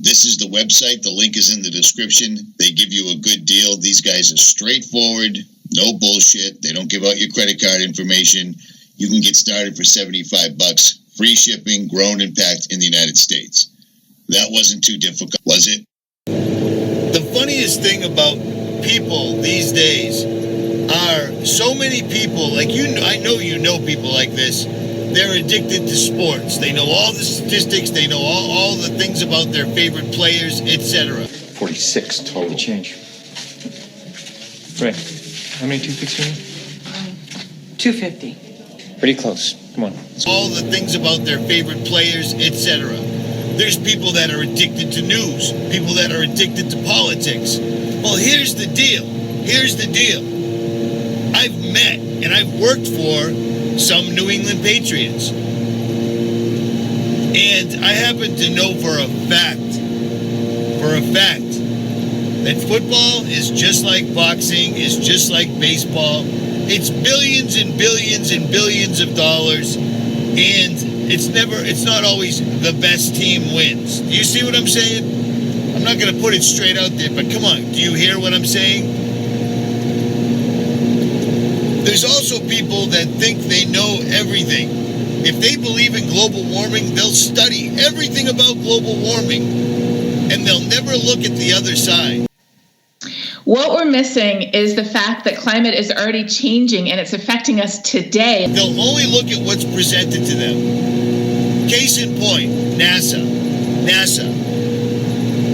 This is the website. The link is in the description. They give you a good deal. These guys are straightforward, no bullshit. They don't give out your credit card information. You can get started for $75, free shipping, grown and packed in the United States. That wasn't too difficult, was it? The funniest thing about people these days are so many people, like I know you know people like this. They're addicted to sports. They know all the statistics. They know all the things about their favorite players, etc. 46 total. Change. Right. How many toothpicks do you need? 250. Pretty close. Come on. All the things about their favorite players, etc. There's people that are addicted to news. People that are addicted to politics. Well, here's the deal. I've met and I've worked for some New England Patriots. And I happen to know for a fact, that football is just like boxing, is just like baseball. It's billions and billions and billions of dollars, and it's not always the best team wins. Do you see what I'm saying? I'm not going to put it straight out there, but come on, do you hear what I'm saying? There's also people that think they know everything. If they believe in global warming, they'll study everything about global warming, and they'll never look at the other side. What we're missing is the fact that climate is already changing and it's affecting us today. They'll only look at what's presented to them. Case in point, NASA.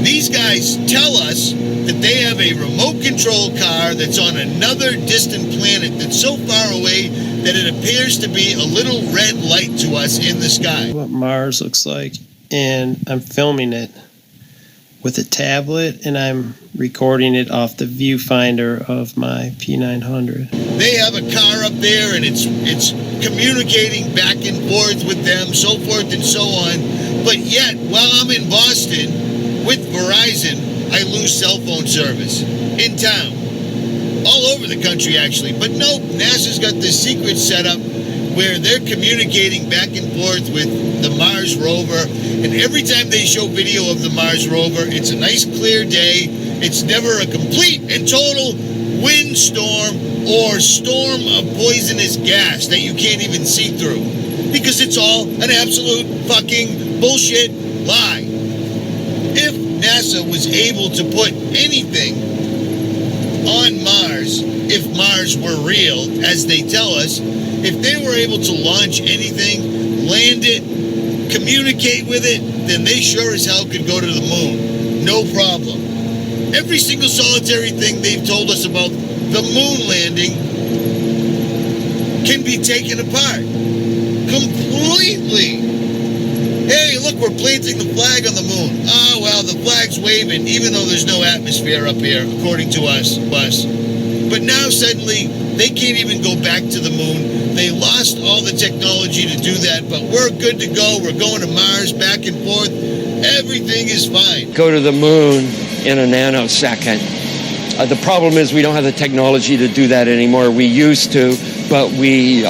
These guys tell us that they have a remote control car that's on another distant planet that's so far away that it appears to be a little red light to us in the sky. What Mars looks like, and I'm filming it with a tablet, and I'm recording it off the viewfinder of my P900. They have a car up there, and it's communicating back and forth with them, so forth and so on. But yet, while I'm in Boston with Verizon, I lose cell phone service in town. All over the country, actually. But nope, NASA's got this secret setup where they're communicating back and forth with the Mars rover. And every time they show video of the Mars rover, it's a nice clear day. It's never a complete and total windstorm or storm of poisonous gas that you can't even see through. Because it's all an absolute fucking bullshit lie. If NASA was able to put anything on Mars, if Mars were real, as they tell us, if they were able to launch anything, land it, communicate with it, then they sure as hell could go to the moon. No problem. Every single solitary thing they've told us about the moon landing can be taken apart. Completely. Hey, look, we're planting the flag on the moon. Oh, well, the flag's waving, even though there's no atmosphere up here, according to us. But now, suddenly, they can't even go back to the moon. They lost all the technology to do that, but we're good to go. We're going to Mars, back and forth. Everything is fine. Go to the moon in a nanosecond. The problem is we don't have the technology to do that anymore. We used to, but we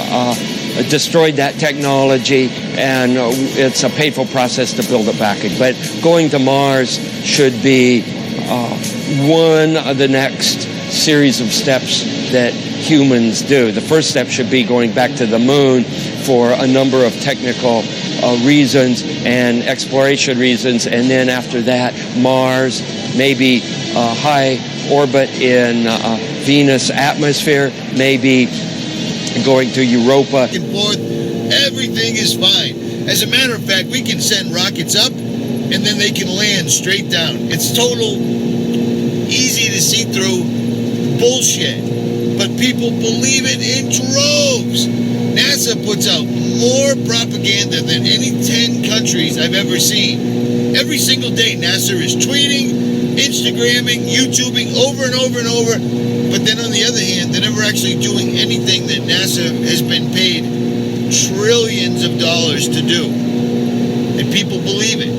destroyed that technology, and it's a painful process to build it back. But going to Mars should be one of the next series of steps that humans do. The first step should be going back to the moon for a number of technical reasons and exploration reasons, and then after that, Mars, maybe high orbit in Venus atmosphere, maybe going to Europa. Back and forth, everything is fine. As a matter of fact, we can send rockets up and then they can land straight down. It's total, easy to see through bullshit. But people believe it in droves. NASA puts out more propaganda than any 10 countries I've ever seen. Every single day, NASA is tweeting, Instagramming, YouTubing over and over and over. But then on the other hand, they're never actually doing anything that NASA has been paid trillions of dollars to do. And people believe it.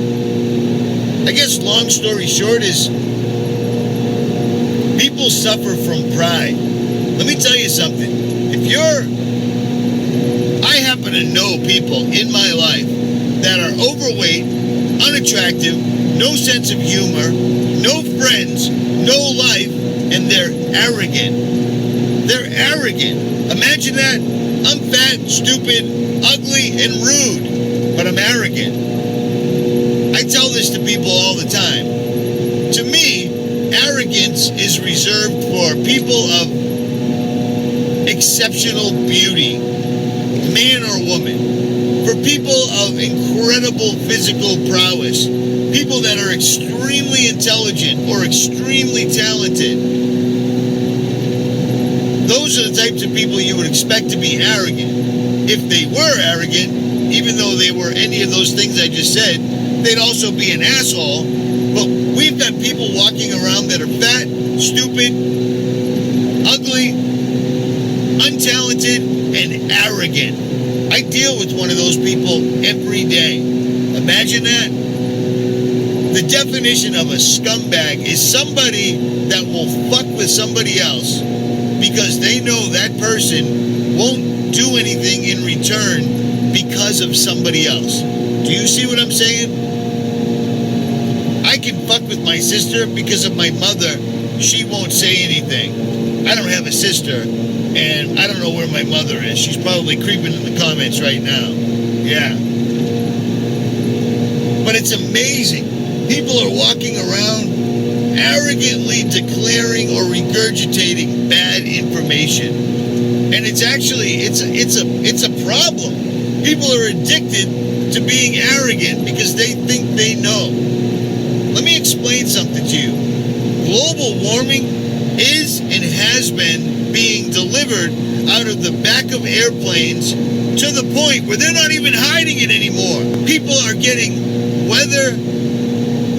I guess long story short is people suffer from pride. Let me tell you something. I happen to know people in my life that are overweight, unattractive, no sense of humor, no friends, no life, and they're arrogant. They're arrogant. Imagine that. I'm fat, stupid, ugly, and rude, but I'm arrogant. I tell this to people all the time. To me, arrogance is reserved for people of exceptional beauty, man or woman, for people of incredible physical prowess, people that are extremely intelligent or extremely talented. Those are the types of people you would expect to be arrogant. If they were arrogant, even though they were any of those things I just said, they'd also be an asshole. But we've got people walking around that are fat, stupid, ugly, untalented, and arrogant. I deal with one of those people every day. Imagine that. The definition of a scumbag is somebody that will fuck with somebody else because they know that person won't do anything in return because of somebody else. Do you see what I'm saying? I can fuck with my sister because of my mother. She won't say anything. I don't have a sister, and I don't know where my mother is. She's probably creeping in the comments right now. Yeah. But it's amazing. People are walking around arrogantly declaring or regurgitating bad information. And it's actually, it's a problem. People are addicted to being arrogant because they think they know. Let me explain something to you. Global warming is and has been being delivered out of the back of airplanes to the point where they're not even hiding it anymore. People are getting weather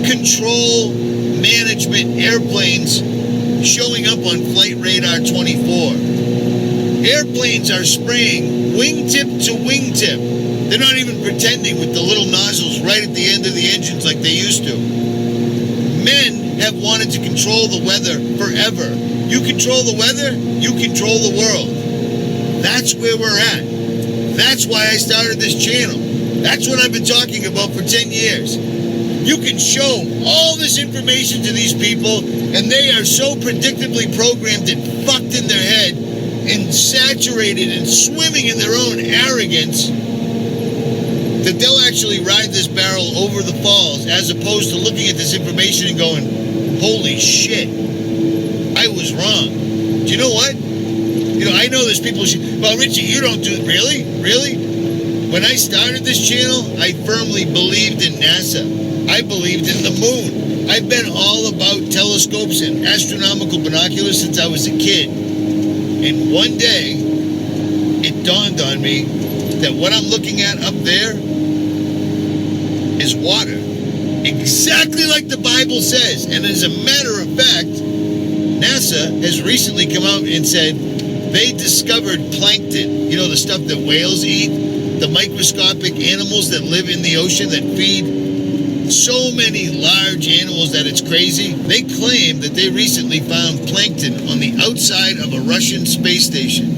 control management airplanes showing up on Flight Radar 24. Airplanes are spraying wingtip to wingtip. They're not even pretending with the little nozzles right at the end of the engines like they used to. Men have wanted to control the weather forever. You control the weather, you control the world. That's where we're at. That's why I started this channel. That's what I've been talking about for 10 years. You can show all this information to these people, and they are so predictably programmed and fucked in their head and saturated and swimming in their own arrogance that they'll actually ride this barrel over the falls as opposed to looking at this information and going, holy shit, I was wrong. Do you know what? I know there's people, well, Richie, you don't do it. Really? When I started this channel, I firmly believed in NASA. I believed in the moon. I've been all about telescopes and astronomical binoculars since I was a kid. And one day, it dawned on me that what I'm looking at up there is water. Exactly like the Bible says. And as a matter of fact, NASA has recently come out and said they discovered plankton. You know, the stuff that whales eat? The microscopic animals that live in the ocean that feed so many large animals that it's crazy. They claim that they recently found plankton on the outside of a Russian space station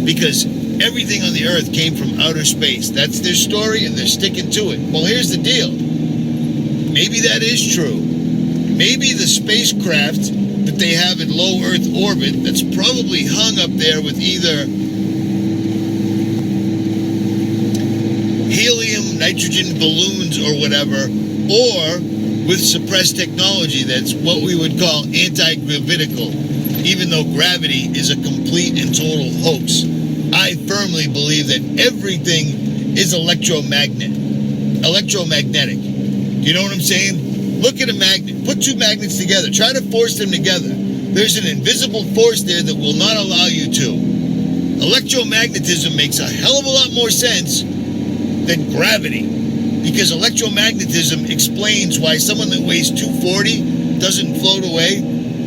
because everything on the Earth came from outer space. That's their story, and they're sticking to it. Well, here's the deal. Maybe that is true. Maybe the spacecraft that they have in low Earth orbit that's probably hung up there with either helium, nitrogen balloons or whatever, or with suppressed technology that's what we would call anti-gravitical, even though gravity is a complete and total hoax. I firmly believe that everything is electromagnetic. Do you know what I'm saying? Look at a magnet. Put two magnets together. Try to force them together. There's an invisible force there that will not allow you to. Electromagnetism makes a hell of a lot more sense than gravity, because electromagnetism explains why someone that weighs 240 doesn't float away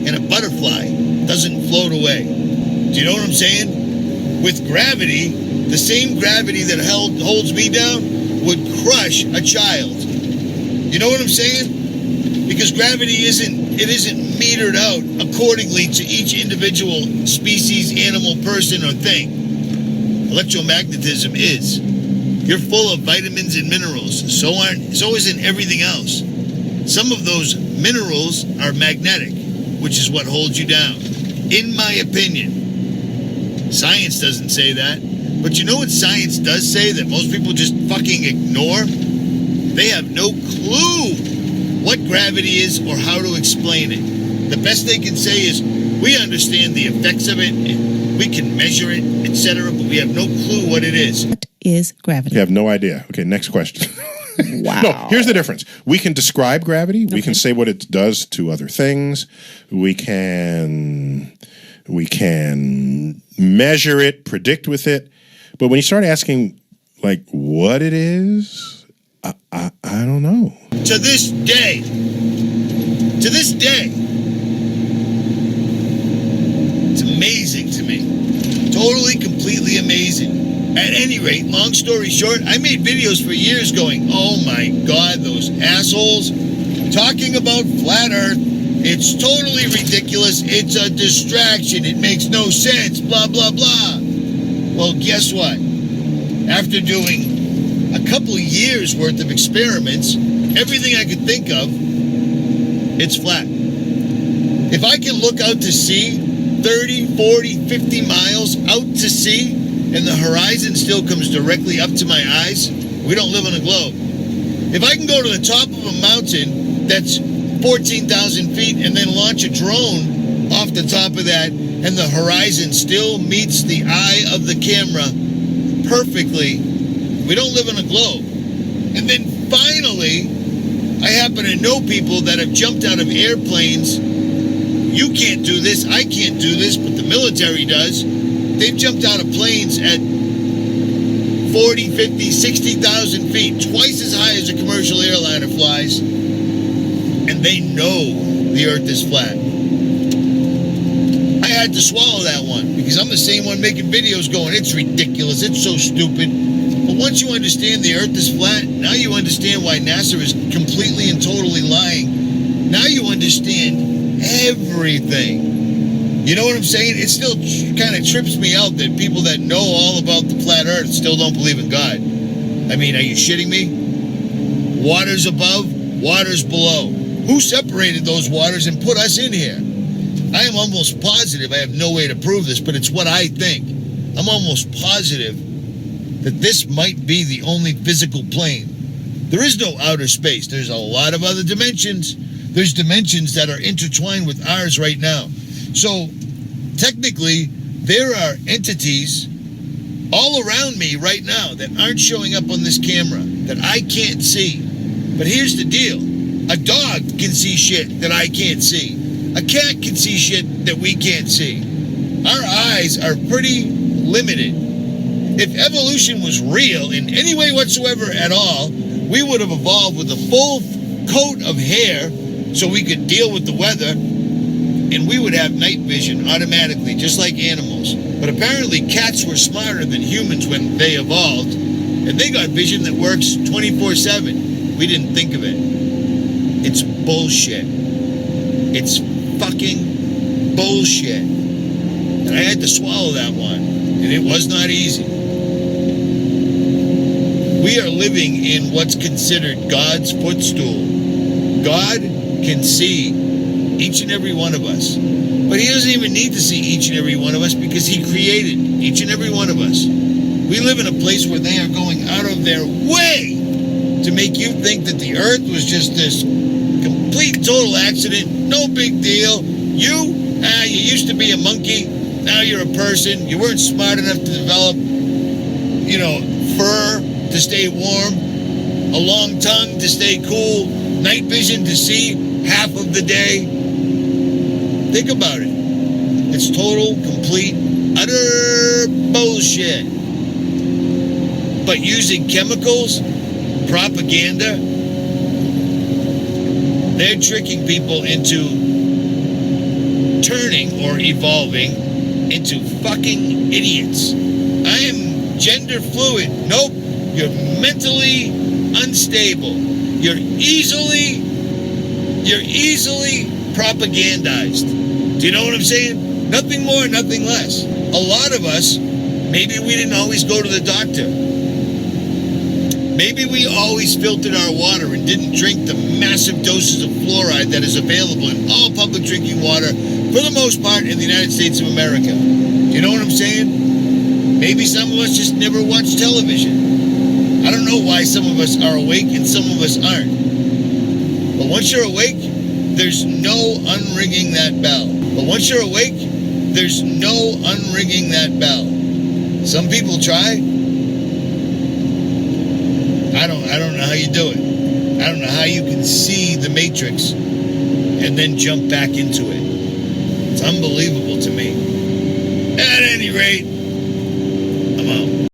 and a butterfly doesn't float away. Do you know what I'm saying? With gravity, the same gravity that holds me down would crush a child. You know what I'm saying? Because gravity isn't metered out accordingly to each individual species, animal, person, or thing. Electromagnetism is. You're full of vitamins and minerals. So isn't everything else. Some of those minerals are magnetic, which is what holds you down. In my opinion. Science doesn't say that. But you know what science does say that most people just fucking ignore? They have no clue what gravity is or how to explain it. The best they can say is, we understand the effects of it, we can measure it, etc., but we have no clue what it is. What is gravity? You have no idea. Okay, next question. Wow. No, here's the difference. We can describe gravity. We can say what it does to other things. We can measure it, predict with it. But when you start asking, like, what it is, I don't know. To this day, it's amazing to me. Totally, completely amazing. At any rate, long story short, I made videos for years going, oh my God, those assholes talking about flat Earth. It's totally ridiculous. It's a distraction. It makes no sense. Blah, blah, blah. Well, guess what? After doing a couple of years worth of experiments, everything I could think of, it's flat. If I can look out to sea 30, 40, 50 miles out to sea, and the horizon still comes directly up to my eyes, we don't live on a globe. If I can go to the top of a mountain that's 14,000 feet and then launch a drone off the top of that, and the horizon still meets the eye of the camera perfectly, we don't live on a globe. And then finally, I happen to know people that have jumped out of airplanes. You can't do this, I can't do this, but the military does. They've jumped out of planes at 40, 50, 60,000 feet, twice as high as a commercial airliner flies, and they know the Earth is flat. I had to swallow that one because I'm the same one making videos going, it's ridiculous, it's so stupid. But once you understand the Earth is flat, now you understand why NASA is completely and totally lying. Now you understand everything. You know what I'm saying? It still kind of trips me out that people that know all about the flat Earth still don't believe in God. I mean, are you shitting me? Waters above, waters below. Who separated those waters and put us in here? I am almost positive, I have no way to prove this, but it's what I think. I'm almost positive that this might be the only physical plane. There is no outer space. There's a lot of other dimensions. There's dimensions that are intertwined with ours right now. So, technically, there are entities all around me right now that aren't showing up on this camera, that I can't see. But here's the deal. A dog can see shit that I can't see. A cat can see shit that we can't see. Our eyes are pretty limited. If evolution was real in any way whatsoever at all, we would have evolved with a full coat of hair so we could deal with the weather, and we would have night vision automatically, just like animals. But apparently cats were smarter than humans when they evolved, and they got vision that works 24/7. We didn't think of it. It's bullshit. It's fucking bullshit. And I had to swallow that one, and it was not easy. We are living in what's considered God's footstool. God can see each and every one of us. But he doesn't even need to see each and every one of us because he created each and every one of us. We live in a place where they are going out of their way to make you think that the Earth was just this complete total accident, no big deal. You used to be a monkey, now you're a person. You weren't smart enough to develop, fur to stay warm, a long tongue to stay cool, night vision to see half of the day. Think about it. It's total, complete, utter bullshit. But using chemicals, propaganda, they're tricking people into turning or evolving into fucking idiots. I am gender fluid. Nope. You're mentally unstable. You're easily propagandized. Do you know what I'm saying? Nothing more, nothing less. A lot of us, maybe we didn't always go to the doctor. Maybe we always filtered our water and didn't drink the massive doses of fluoride that is available in all public drinking water, for the most part, in the United States of America. Do you know what I'm saying? Maybe some of us just never watch television. I don't know why some of us are awake and some of us aren't. But once you're awake, there's no unringing that bell. But once you're awake, there's no unringing that bell. Some people try. I don't know how you do it. I don't know how you can see the Matrix and then jump back into it. It's unbelievable to me. At any rate, I'm out.